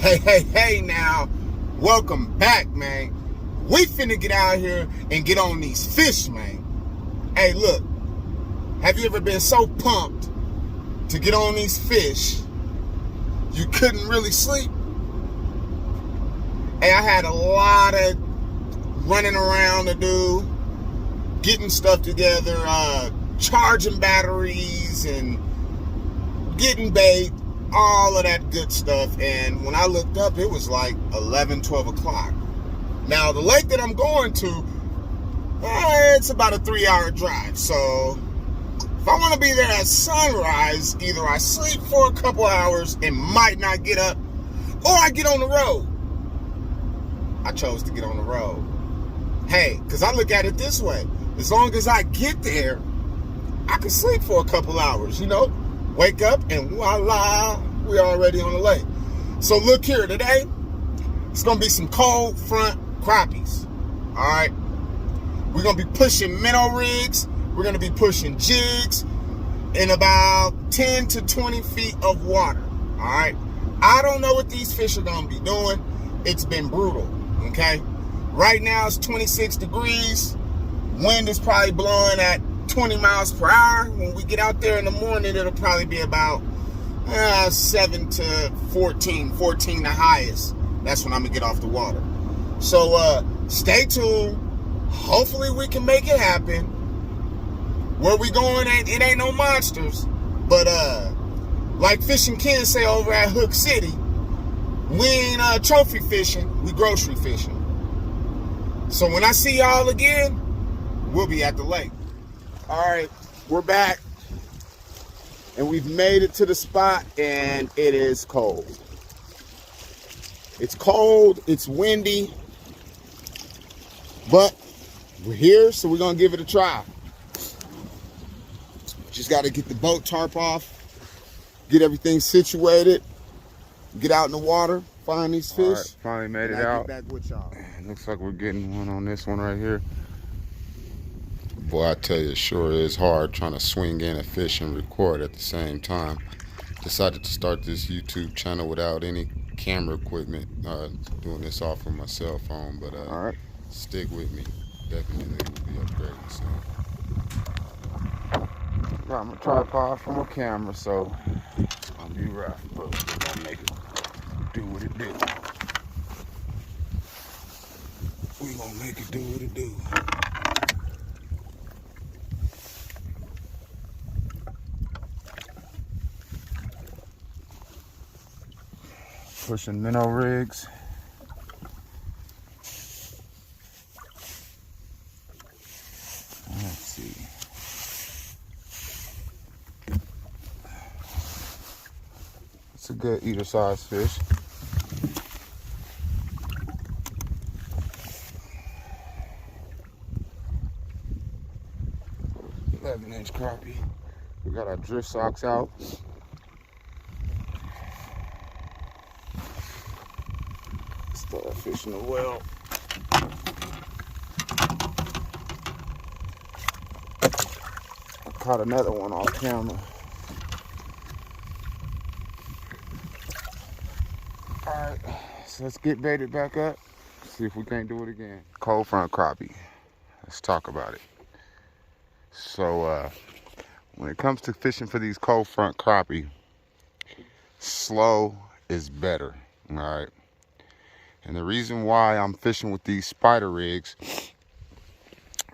Hey now, welcome back, man. We finna get out here and get on these fish, man. Hey, look, have you ever been so pumped to get on these fish you couldn't really sleep? Hey, I had a lot of running around to do, getting stuff together, charging batteries and getting bait, all of that good stuff. And when I looked up, it was like 11, 12 o'clock. Now, the lake that I'm going to, it's about a 3-hour drive. So if I want to be there at sunrise, either I sleep for a couple hours and might not get up, or I get on the road. I chose to get on the road. Hey, because I look at it this way. As long as I get there, I can sleep for a couple hours, wake up and voila, we're already on the lake. So look here, today, it's going to be some cold front crappies. All right. We're going to be pushing minnow rigs. We're going to be pushing jigs in about 10 to 20 feet of water. All right. I don't know what these fish are going to be doing. It's been brutal. Okay. Right now it's 26 degrees. Wind is probably blowing at 20 miles per hour. When we get out there in the morning, it'll probably be about 7 to 14 the highest. That's when I'm gonna get off the water. So stay tuned. Hopefully we can make it happen. Where we going, it ain't no monsters, but like Fishing Ken say over at Hook City, we ain't trophy fishing, we grocery fishing. So when I see y'all again, we'll be at the lake. All right, we're back, and we've made it to the spot, and it is cold. It's cold, it's windy, but we're here, so we're gonna give it a try. Just gotta get the boat tarp off, get everything situated, get out in the water, find these fish. All right, finally made it out. Get back with y'all. Looks like we're getting one on this one right here. Boy, I tell you, it sure is hard trying to swing in a fish and record at the same time. Decided to start this YouTube channel without any camera equipment, doing this off of my cell phone, but All right. stick with me. Definitely will be upgrading soon. Got my tripod for my camera, so it's gonna be rough, but we're gonna make it do what it do. We gonna make it do what it do. Pushing minnow rigs. Let's see. It's a good eater size fish. "11-inch crappie." We got our drift socks out. Start fishing the well. I caught another one off camera. Alright, so let's get baited back up. See if we can't do it again. Cold front crappie. Let's talk about it. So when it comes to fishing for these cold front crappie, slow is better. Alright. And the reason why I'm fishing with these spider rigs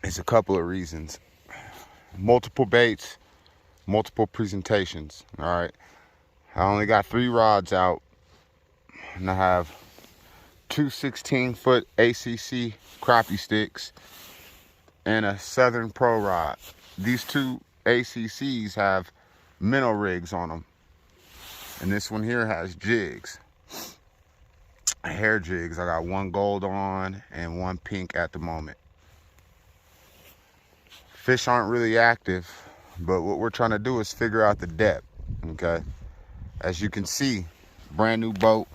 is a couple of reasons. Multiple baits, multiple presentations. All right. I only got 3 rods out, and I have 2 16-foot ACC crappie sticks and a Southern Pro rod. These 2 ACCs have minnow rigs on them, and this one here has jigs. Hair jigs. I got 1 gold on and 1 pink at the moment. Fish aren't really active, but what we're trying to do is figure out the depth. Okay, as you can see, brand new boat.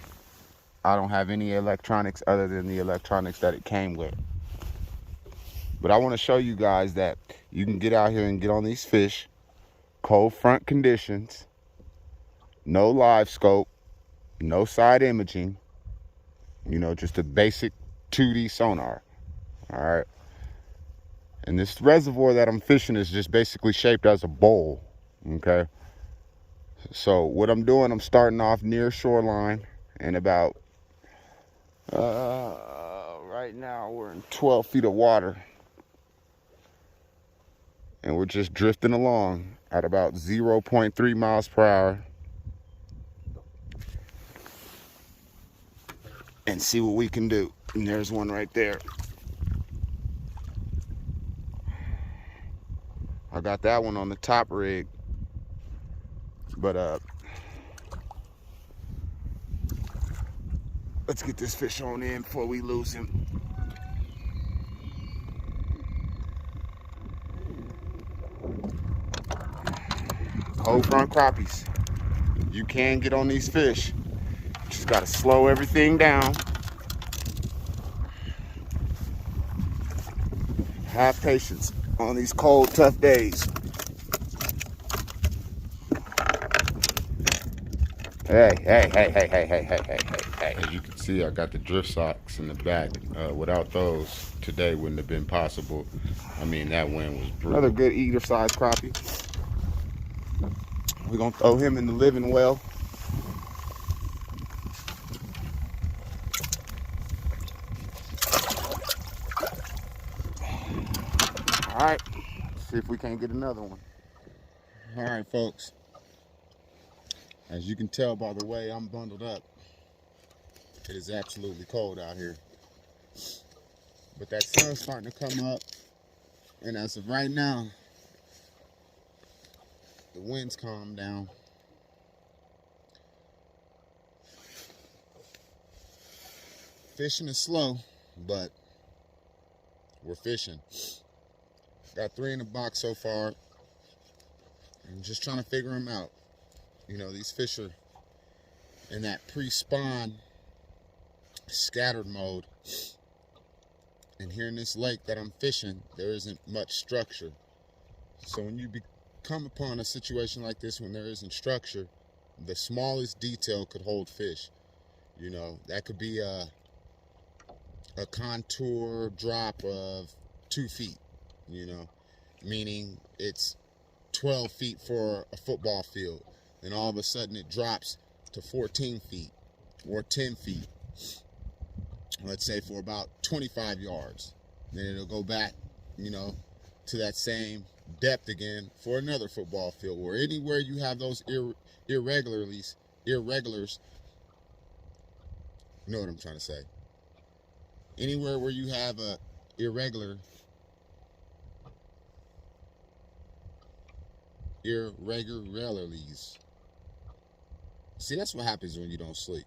I don't have any electronics other than the electronics that it came with, but I want to show you guys that you can get out here and get on these fish, cold front conditions, no live scope, no side imaging, you know, just a basic 2D sonar. All right. And this reservoir that I'm fishing is just basically shaped as a bowl. Okay. So what I'm doing, I'm starting off near shoreline and about, right now we're in 12 feet of water. And we're just drifting along at about 0.3 miles per hour. And see what we can do. And there's one right there. I got that one on the top rig. But let's get this fish on in before we lose him. Cold front crappies. You can get on these fish. Just gotta slow everything down. Have patience on these cold, tough days. Hey. As you can see, I got the drift socks in the back. Without those, today wouldn't have been possible. I mean, that wind was brutal. Another good eater size crappie. We're gonna throw him in the living well. All right, let's see if we can't get another one. All right, folks. As you can tell by the way I'm bundled up, it is absolutely cold out here. But that sun's starting to come up, and as of right now, the wind's calmed down. Fishing is slow, but we're fishing. Got 3 in the box so far. I'm just trying to figure them out. You know, these fish are in that pre-spawn scattered mode. And here in this lake that I'm fishing, there isn't much structure. So when you come upon a situation like this, when there isn't structure, the smallest detail could hold fish. You know, that could be a contour drop of 2 feet, you know, meaning it's 12 feet for a football field. Then all of a sudden it drops to 14 feet or 10 feet. Let's say for about 25 yards. Then it'll go back, you know, to that same depth again for another football field. Or anywhere you have those irregulars, you know what I'm trying to say. Anywhere where you have a irregularities. See, that's what happens when you don't sleep.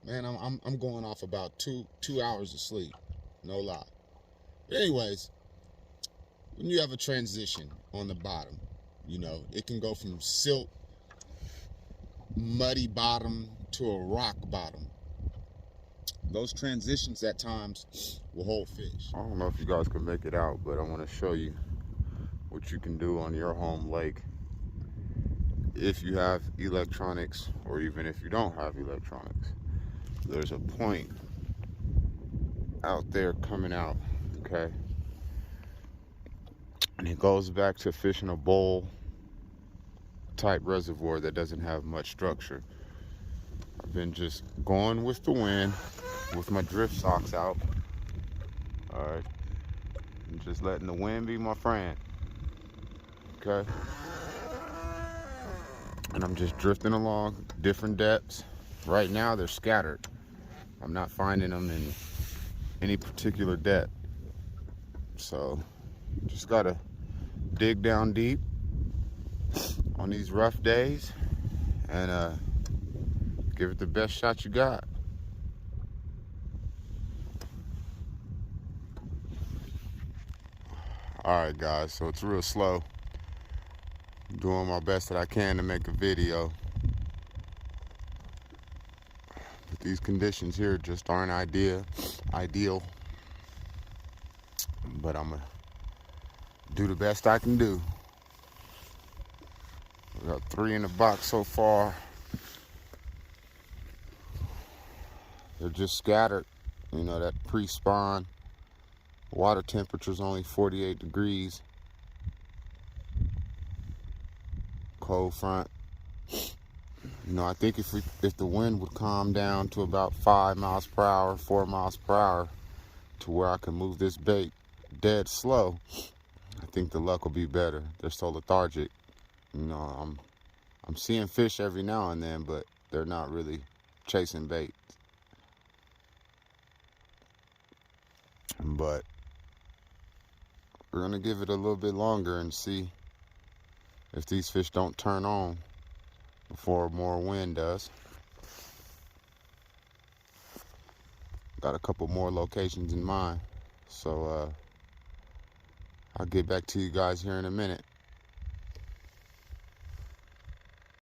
Man, I'm going off about two hours of sleep, no lie. But anyways, when you have a transition on the bottom, you know, it can go from silt, muddy bottom to a rock bottom. Those transitions at times will hold fish. I don't know if you guys can make it out, but I want to show you what you can do on your home lake if you have electronics, or even if you don't have electronics. There's a point out there coming out, okay? And it goes back to fishing a bowl type reservoir that doesn't have much structure. I've been just going with the wind with my drift socks out. All right, and just letting the wind be my friend. Okay, and I'm just drifting along different depths. Right now they're scattered. I'm not finding them in any particular depth, so just gotta dig down deep on these rough days and give it the best shot you got. Alright guys, so it's real slow. I'm doing my best that I can to make a video. But these conditions here just aren't ideal. But I'm gonna do the best I can do. We got 3 in the box so far. They're just scattered. You know, that pre-spawn. Water temperature's only 48 degrees. Cold front. You know, I think if the wind would calm down to about 5 miles per hour, 4 miles per hour, to where I can move this bait dead slow, I think the luck will be better. They're so lethargic. You know, I'm seeing fish every now and then, but they're not really chasing bait. But we're gonna give it a little bit longer and see if these fish don't turn on before more wind does. Got a couple more locations in mind, so I'll get back to you guys here in a minute.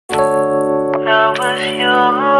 That was yours.